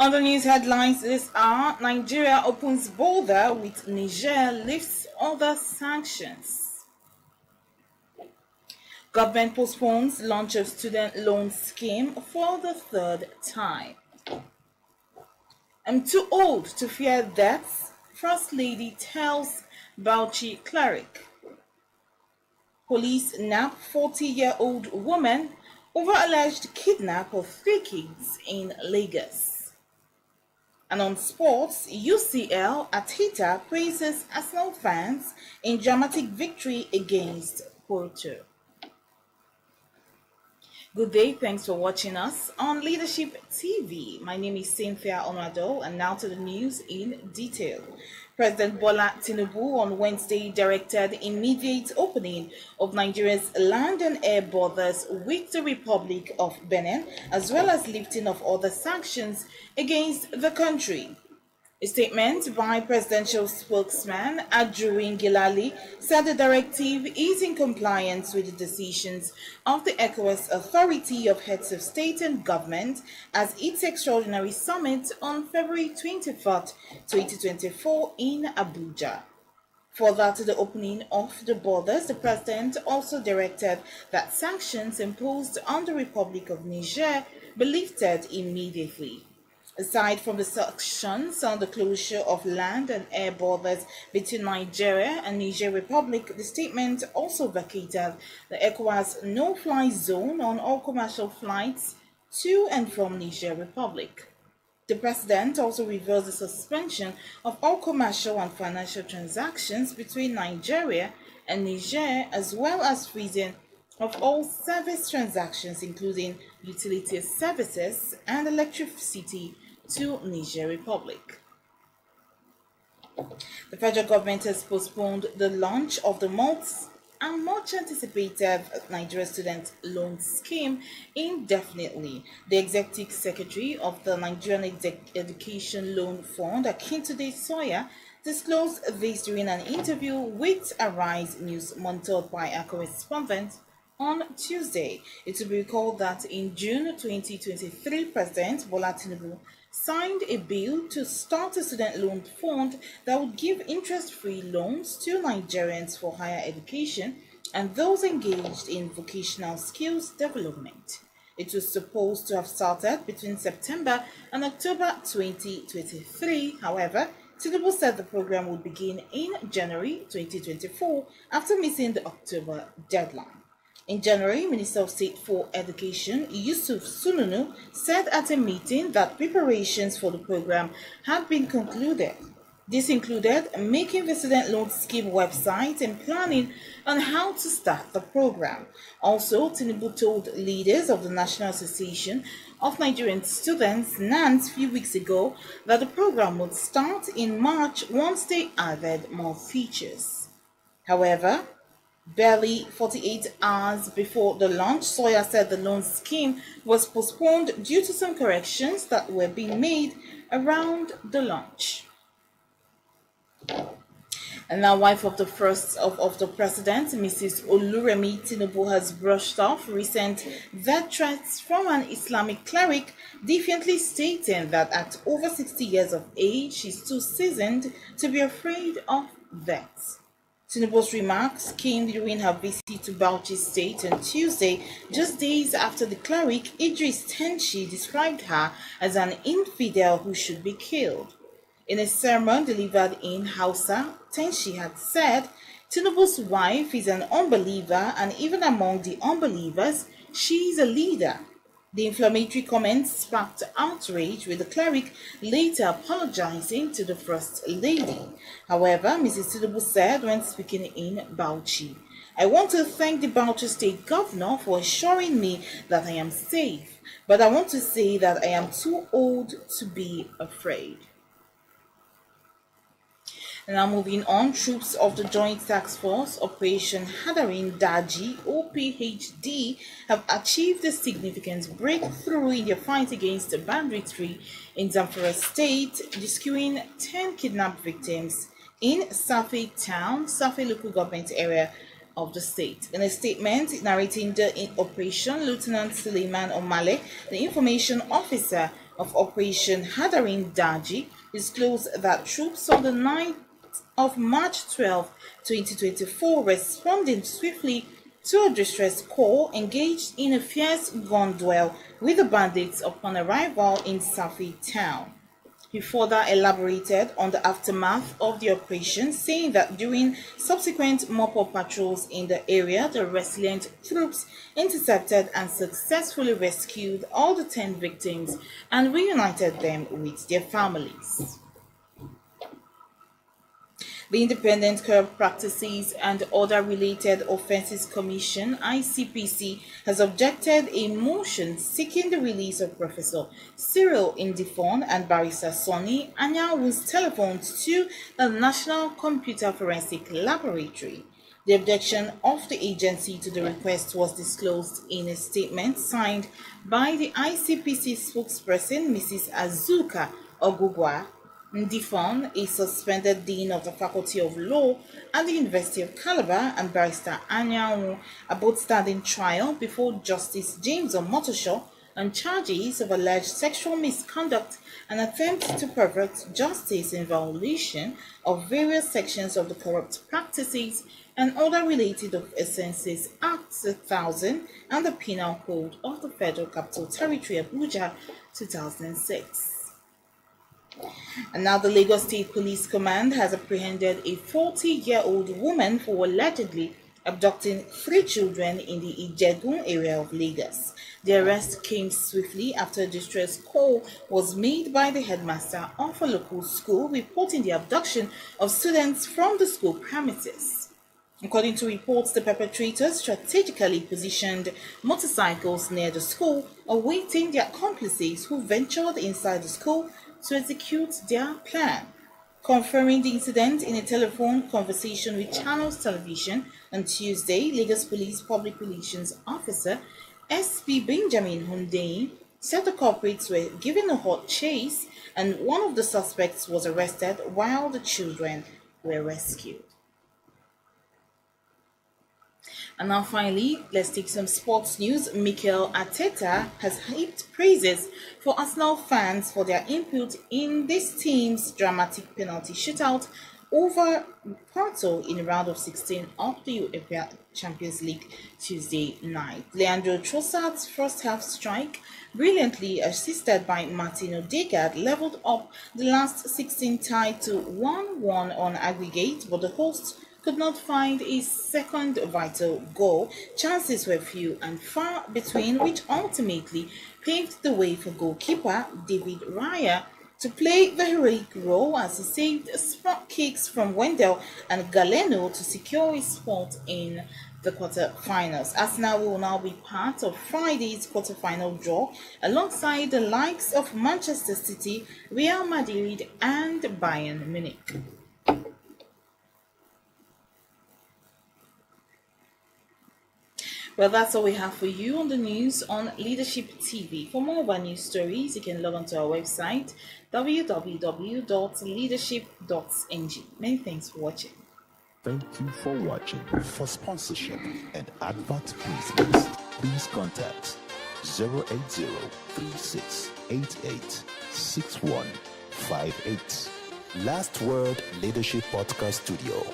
Other news headlines this hour: Nigeria opens border with Niger, lifts other sanctions. Government postpones launch of student loan scheme for the third time. I'm too old to fear death, First Lady tells Bauchi Cleric. Police nab 40-year-old woman over alleged kidnap of 3 kids in Lagos. And on sports, UCL Atita praises Arsenal fans in dramatic victory against Porto. Good day, thanks for watching us on Leadership TV. My name is Cynthia Onado, and now to the news in detail. President Bola Tinubu on Wednesday directed immediate opening of Nigeria's land and air borders with the Republic of Benin, as well as lifting of other sanctions against the country. A statement by presidential spokesman Ajurin Gilali said the directive is in compliance with the decisions of the ECOWAS Authority of Heads of State and Government as its extraordinary summit on February 24, 2024 in Abuja. Further to the opening of the borders, the president also directed that sanctions imposed on the Republic of Niger be lifted immediately. Aside from the sanctions on the closure of land and air borders between Nigeria and Niger Republic, the statement also vacated the ECOWAS no-fly zone on all commercial flights to and from Niger Republic. The president also reversed the suspension of all commercial and financial transactions between Nigeria and Niger, as well as freezing of all service transactions, including utility services and electricity, to Niger Republic. The federal government has postponed the launch of the much anticipated Nigeria Student Loan Scheme indefinitely. The Executive Secretary of the Nigerian Education Loan Fund, Akintunde Sawyer, disclosed this during an interview with Arise News monitored by a correspondent on Tuesday. It will be recalled that in June 2023, President Bola Tinubu signed a bill to start a student loan fund that would give interest-free loans to Nigerians for higher education and those engaged in vocational skills development. It was supposed to have started between September and October 2023. However, Tinubu said the program would begin in January 2024 after missing the October deadline. In January, Minister of State for Education Yusuf Sununu said at a meeting that preparations for the program had been concluded. This included making the student loan scheme website and planning on how to start the program. Also, Tinubu told leaders of the National Association of Nigerian Students, NANS, a few weeks ago that the program would start in March once they added more features. However, barely 48 hours before the launch, Sawyer said the loan scheme was postponed due to some corrections that were being made around the launch. And now, wife of the first of the president, Mrs. Oluremi Tinubu, has brushed off recent death threats from an Islamic cleric, defiantly stating that at over 60 years of age, she's too seasoned to be afraid of death. Tinubu's remarks came during her visit to Bauchi State on Tuesday, just days after the cleric Idris Tenshi described her as an infidel who should be killed. In a sermon delivered in Hausa, Tenshi had said, Tinubu's wife is an unbeliever, and even among the unbelievers, she is a leader. The inflammatory comments sparked outrage, with the cleric later apologizing to the First Lady. However, Mrs. Tinubu said when speaking in Bauchi, I want to thank the Bauchi State Governor for assuring me that I am safe, but I want to say that I am too old to be afraid. Now moving on, troops of the Joint Task Force Operation Hadarin Daji OPHD have achieved a significant breakthrough in their fight against banditry in Zamfara State, rescuing 10 kidnapped victims in Safi Town, Safi local government area of the state. In a statement narrating the operation, Lieutenant Suleiman Omale, the information officer of Operation Hadarin Daji disclosed that troops on the night of March 12, 2024, responding swiftly to a distress call, engaged in a fierce gun duel with the bandits upon arrival in Safi town. He further elaborated on the aftermath of the operation, saying that during subsequent mop-up patrols in the area, the resilient troops intercepted and successfully rescued all the 10 victims and reunited them with their families. The Independent Corrupt Practices and Other Related Offences Commission (ICPC) has objected a motion seeking the release of Professor Cyril Indifon and Barrister Sonny Anyawu's telephones to the National Computer Forensic Laboratory. The objection of the agency to the request was disclosed in a statement signed by the ICPC spokesperson, Mrs. Azuka Ogugwa Ndifon, a suspended dean of the Faculty of Law at the University of Calabar, and Barrister Anyanwu are both standing trial before Justice James Omotosho on charges of alleged sexual misconduct and attempt to pervert justice in violation of various sections of the Corrupt Practices and Other Related Offences Act 2000 and the Penal Code of the Federal Capital Territory, Abuja, 2006. And now the Lagos State Police Command has apprehended a 40-year-old woman for allegedly abducting 3 children in the Ijegun area of Lagos. The arrest came swiftly after a distress call was made by the headmaster of a local school reporting the abduction of students from the school premises. According to reports, the perpetrators strategically positioned motorcycles near the school, awaiting their accomplices who ventured inside the school to execute their plan. Confirming the incident in a telephone conversation with Channels Television on Tuesday, Lagos Police Public Relations Officer SP Benjamin Hundeyin said the culprits were given a hot chase and one of the suspects was arrested while the children were rescued. And now finally, let's take some sports news. Mikel Arteta has heaped praises for Arsenal fans for their input in this team's dramatic penalty shootout over Porto in round of 16 of the UEFA Champions League Tuesday night. Leandro Trossard's first half strike, brilliantly assisted by Martin Odegaard, leveled up the last 16 tie to 1-1 on aggregate, but the hosts could not find a second vital goal. Chances were few and far between, which ultimately paved the way for goalkeeper David Raya to play the heroic role as he saved spot kicks from Wendell and Galeno to secure his spot in the quarter-finals. Arsenal will now be part of Friday's quarter-final draw alongside the likes of Manchester City, Real Madrid and Bayern Munich. Well, that's all we have for you on the news on Leadership TV. For more of our news stories, you can log on to our website, www.leadership.ng. Many thanks for watching. Thank you for watching. For sponsorship and advert placements, please contact 080-3688-6158. Last Word Leadership Podcast Studio.